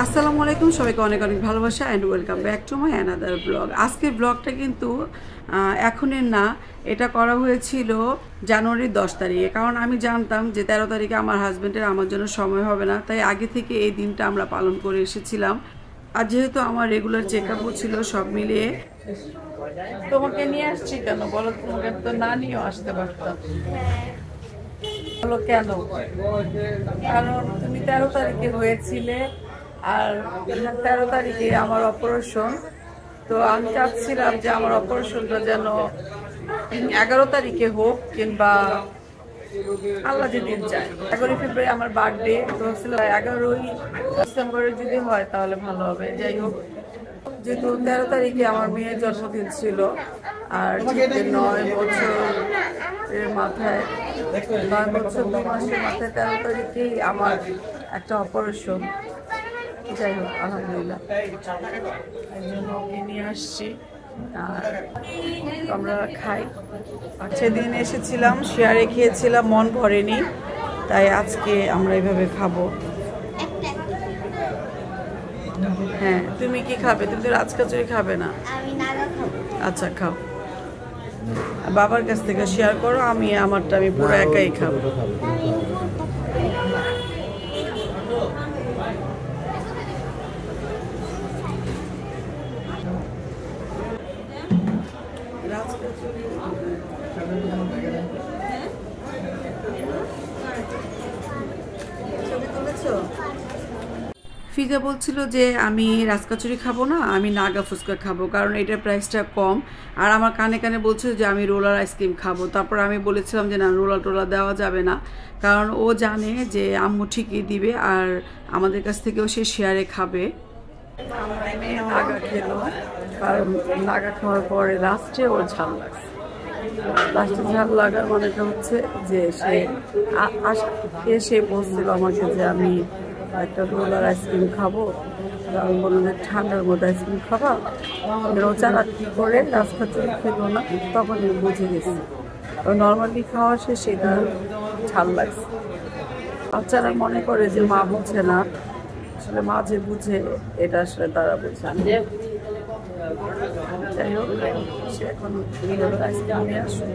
আসসালামু আলাইকুম, সবাইকে অনেক অনেক ভালোবাসা and welcome back to my another blog. আজকের ব্লগটা কিন্তু এখনের না, এটা করা হয়েছিল জানুয়ারির 10 তারিখে। কারণ আমি জানতাম যে 13 তারিখে আমার হাজব্যান্ডের আমার জন্য সময় হবে না, তাই আগে থেকে এই দিনটা আমরা পালন করে এসেছিলাম। আর যেহেতু আমার রেগুলার চেক আপও ছিল, সব মিলিয়ে তোমাকে নিয়ে আসছি কেন বলো? তোমাকে তো না নিয়েও আসতে পারতাম। বলো কেন? কারণ তুমি 13 তারিখে হয়েছিলে আর 13 তারিখে আমার অপারেশন। তো আমি চাচ্ছিলাম যে আমার অপারেশনটা যেন 11 তারিখে হোক, কিংবা আল্লাহ যেদিন চায়। 11 ফেব্রুয়ারি আমার বার্থডে, তো ছিল 11ই ডিসেম্বরে যদি হয় তাহলে ভালো হবে। যাই হোক, যেহেতু 13 তারিখে আমার মেয়ের জন্মদিন ছিল, আর 9 বছরের মাথায় 9 বছর 2 মাসের মাথায় 13 তারিখেই আমার একটা অপারেশন। যাই হোক, আলহামদুলিল্লাহ, এই জন্য ওকে নিয়ে আসছি আর আমরা খাই। আর সেদিন এসেছিলাম, শেয়ারে খেয়েছিলাম, মন ভরেনি, তাই আজকে আমরা এইভাবে খাবো। হ্যাঁ, তুমি কি খাবে? তুমি তো রাজকাচুরি খাবে না। আচ্ছা, খাও, বাবার কাছ থেকে শেয়ার করো। আমি আমারটা আমি পুরো একাই খাবো। ফিজা বলছিল যে আমি রাজকাচুরি খাবো না, আমি নাগা ফুচকা খাবো, কারণ এটার প্রাইসটা কম। আর আমার কানে কানে বলছিল যে আমি রোলার আইসক্রিম খাবো। তারপর আমি বলেছিলাম যে না, রোলার টোলার দেওয়া যাবে না, কারণ ও জানে যে আম্মু ঠিকই দিবে আর আমাদের কাছ থেকেও সে শেয়ারে খাবে। নাগা খেলো, কারণ নাগা খাওয়ার পরে লাস্টে ওর ঝাল লাগছে। লাস্টে ঝাল লাগার মানেটা হচ্ছে যে সে এসে বলছিল আমাকে যে আমি একটা রোলার আইসক্রিম খাবো। আমি বললাম যে ঠান্ডার মধ্যে আইসক্রিম খাবা? ও চালাকি করে রাজকাচুরি খেলো না, তখন বুঝে গেছি নর্মালি খাওয়া সে সেটা ঝাল লাগছে। বাচ্চারা মনে করে যে মা বুঝে না, আসলে মা যে বুঝে এটা আসলে তারা বুঝে না। যাই হোক, সে এখন আইসক্রিম নিয়ে আসবে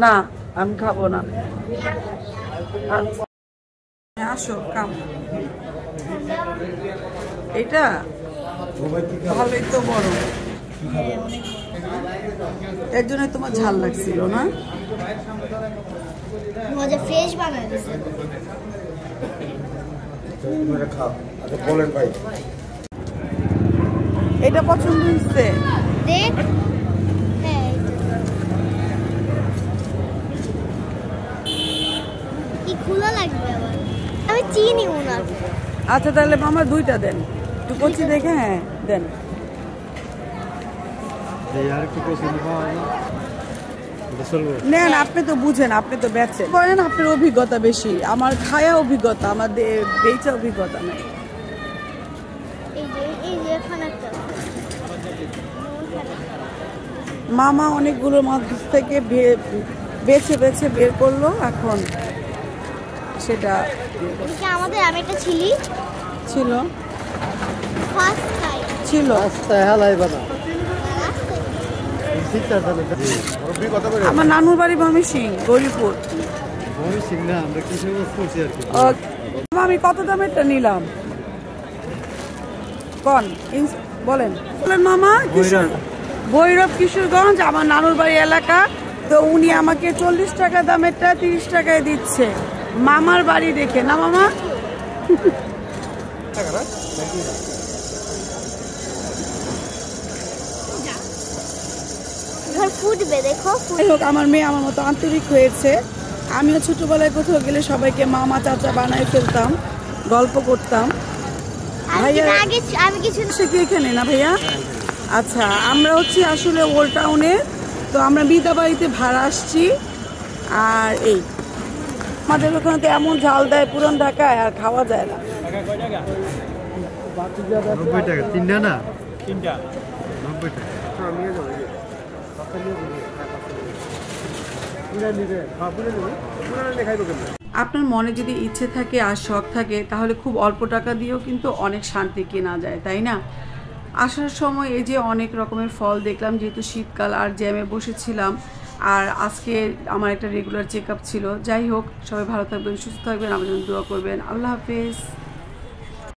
না, আমি খাবো না। আসো, কাম এটা ভালোই তো বড়, এর জন্য তোমার ঝাল লাগছিল না? মজা ফ্রেশ বানায় দিছে। এটা পছন্দ হচ্ছে? দেখ, হ্যাঁ, কি খোলা লাগবে আবার। আমি চিনি ওনার। আচ্ছা, তাহলে মামা দুইটা দেন, একটু কচি দেখে। হ্যাঁ, দেন। নেন, আপনি তো বুঝেন, আপনি তো বেচেন, বলেন আপনার অভিজ্ঞতা বেশি, আমার খায়া অভিজ্ঞতা, আমাদের বেচা অভিজ্ঞতা নেই। মামা অনেকগুলো মাছ থেকে বেছে বেছে বের করলো, এখন সেটা আমাদের আমি একটা ছিল আমার নানুর বাড়ি ময়মনসিং, গৌরীপুর। আমি কত দামেরটা নিলাম কন বলেন? বলেন মামা। ভৈরব, কিশোরগঞ্জ আমার নানুর বাড়ি এলাকা। তো উনি আমাকে 40 টাকা দামেরটা 30 টাকায় দিচ্ছে, মামার বাড়ি দেখে না মামা? আমার মেয়ে আমার মতো আন্তরিক হয়েছে। আমিও ছোটবেলায় কোথাও গেলে সবাইকে মামা চাচা বানাই ফেলতাম, গল্প করতাম। ভাইয়া কি এখানে না ভাইয়া? আচ্ছা, আমরা হচ্ছে আসলে ওল্ড টাউনে, তো আমরা বিদা বাড়িতে ভাড়া আসছি। আর এই আমাদের ওখানে তো এমন ঝাল দেয় পুরান ঢাকায়, আর খাওয়া যায় না। 90 টাকা তিনটা না? তিনটা 90 টাকা। আপনার মনে যদি ইচ্ছে থাকে আর শখ থাকে তাহলে খুব অল্প টাকা দিয়েও কিন্তু অনেক শান্তি কেনা যায়, তাই না? আসার সময় এই যে অনেক রকমের ফল দেখলাম, যেহেতু শীতকাল আর জ্যামে বসেছিলাম। আর আজকে আমার একটা রেগুলার চেক আপ ছিল। যাই হোক, সবাই ভালো থাকবেন, সুস্থ থাকবেন, আমার জন্য দোয়া করবেন। আল্লাহ হাফেজ।